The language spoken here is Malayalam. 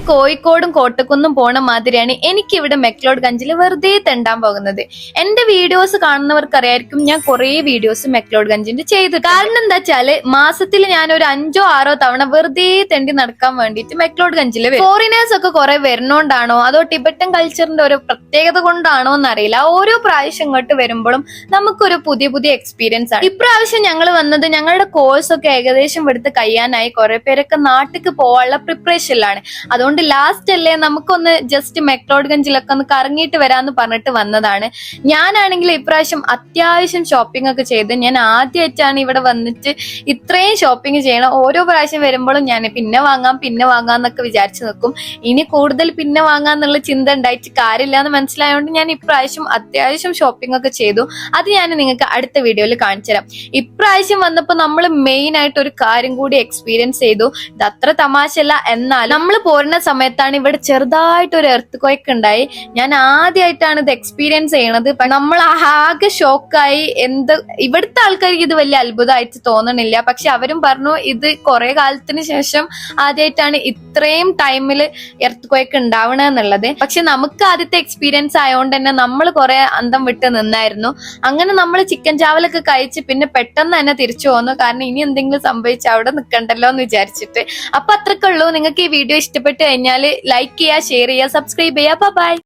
കോഴിക്കോടും കോട്ടക്കുന്നും പോണ മാതിരിയാണ് എനിക്കിവിടെ മെക്ലോഡ് ഗഞ്ചിൽ വെറുതെ തെണ്ടാൻ പോകുന്നത്. എന്റെ വീഡിയോസ് കാണുന്നവർക്കറിയായിരിക്കും ഞാൻ കുറെ വീഡിയോസ് മെക്ലോഡ് ഗഞ്ചിന്റെ ചെയ്തു. കാരണം എന്താ വെച്ചാല് മാസത്തിൽ ഞാൻ ഒരു 5-6 തവണ വെറുതെ തെണ്ടി നടക്കാൻ വേണ്ടിയിട്ട് മെക്ലോഡ് ഗഞ്ചിൽ വരും. ഫോറിനേഴ്സ് ഒക്കെ കുറെ വരുന്നോണ്ടാണോ അതോ ടിബറ്റൻ കൾച്ചറിന്റെ ഒരു പ്രത്യേകത കൊണ്ടാണോ എന്നറിയില്ല, ഓരോ പ്രാവശ്യം ഇങ്ങോട്ട് വരുമ്പോഴും നമുക്കൊരു പുതിയ പുതിയ എക്സ്പീരിയൻസ് ആണ്. ഇപ്രാവശ്യം ഞങ്ങൾ വന്നത് ഞങ്ങളുടെ കോഴ്സ് ഒക്കെ ഏകദേശം എടുത്ത് കഴിയാനായി. കുറെ പേരൊക്കെ നാട്ടിക്ക് പോകാനുള്ള പ്രിപ്പറേഷനിലാണ്. അതുകൊണ്ട് ലാസ്റ്റ് അല്ലേ നമുക്കൊന്ന് ജസ്റ്റ് മെക്ലോഡ് ഗഞ്ചിലൊക്കെ ഒന്ന് കറങ്ങിയിട്ട് വരാന്ന് പറഞ്ഞിട്ട് വന്നതാണ്. ഞാനാണെങ്കിൽ ഇപ്രാവശ്യം അത്യാവശ്യം ഷോപ്പിംഗ് ഒക്കെ ചെയ്ത് ഞാൻ ആദ്യമായിട്ടാണ് ഇവിടെ വന്നിട്ട് ഇത്രയും ഷോപ്പിംഗ് ചെയ്യണം. ഓരോ പ്രാവശ്യം വരുമ്പോഴും ഞാൻ പിന്നെ വാങ്ങാന്നൊക്കെ വിചാരിച്ചു നിൽക്കും. ഇനി കൂടുതൽ പിന്നെ വാങ്ങാന്നുള്ള ചിന്ത ഉണ്ടായിട്ട് കാര്യമില്ല എന്ന് മനസ്സിലായതുകൊണ്ട് ഞാൻ ഇപ്രാവശ്യം അത്യാവശ്യം ഷോപ്പിംഗ് ഒക്കെ ചെയ്തു. അത് ഞാൻ നിങ്ങൾക്ക് അടുത്ത വീഡിയോയിൽ കാണിച്ചു തരാം. ഇപ്രാവശ്യം വന്നപ്പോൾ നമ്മൾ മെയിൻ ആയിട്ട് ഒരു കാര്യം കൂടി എക്സ്പീരിയൻസ് ചെയ്തു. ഇത് അത്ര തമാശല്ല, എന്നാൽ നമ്മൾ പോരുന്ന സമയത്താണ് ഇവിടെ ചെറുതായിട്ട് ഒരു എർത്ത് ക്വേക്ക് ഉണ്ടായി. ഞാൻ ആദ്യമായിട്ടാണ് ഇത് എക്സ്പീരിയൻസ് ചെയ്യണത്. നമ്മൾ ആകെ ഷോക്കായി. ഇവിടുത്തെ ആൾക്കാർക്ക് ഇത് വലിയ അത്ഭുതമായിട്ട് തോന്നണില്ല, പക്ഷെ അവരും പറഞ്ഞു ഇത് കുറെ കാലത്തിന് ശേഷം ആദ്യമായിട്ടാണ് ഇത്രയും ടൈമില് എർത്ത് ക്വേക്ക് ഉണ്ടാവണെന്നുള്ളത്. പക്ഷെ നമുക്ക് ആദ്യത്തെ എക്സ്പീരിയൻസ് ആയതുകൊണ്ട് തന്നെ നമ്മൾ കുറെ അന്തം വിട്ട് നിന്നായിരുന്നു. അങ്ങനെ നമ്മൾ ചിക്കൻ ചാവലൊക്കെ കഴിച്ച് പിന്നെ പെട്ടെന്ന് തന്നെ തിരിച്ചു പോന്നു. കാരണം ഇനി എന്തെങ്കിലും സംഭവിച്ചാൽ അവിടെ നിൽക്കണ്ടല്ലോ എന്ന് വിചാരിച്ചിട്ട്. അപ്പൊ അത്രക്കുള്ളൂ. നിങ്ങൾക്ക് ഈ വീഡിയോ ഇഷ്ടപ്പെട്ട് കഴിഞ്ഞാൽ ലൈക്ക് ചെയ്യുക, ഷെയർ ചെയ്യുക, സബ്സ്ക്രൈബ് ചെയ്യുക. ബൈ.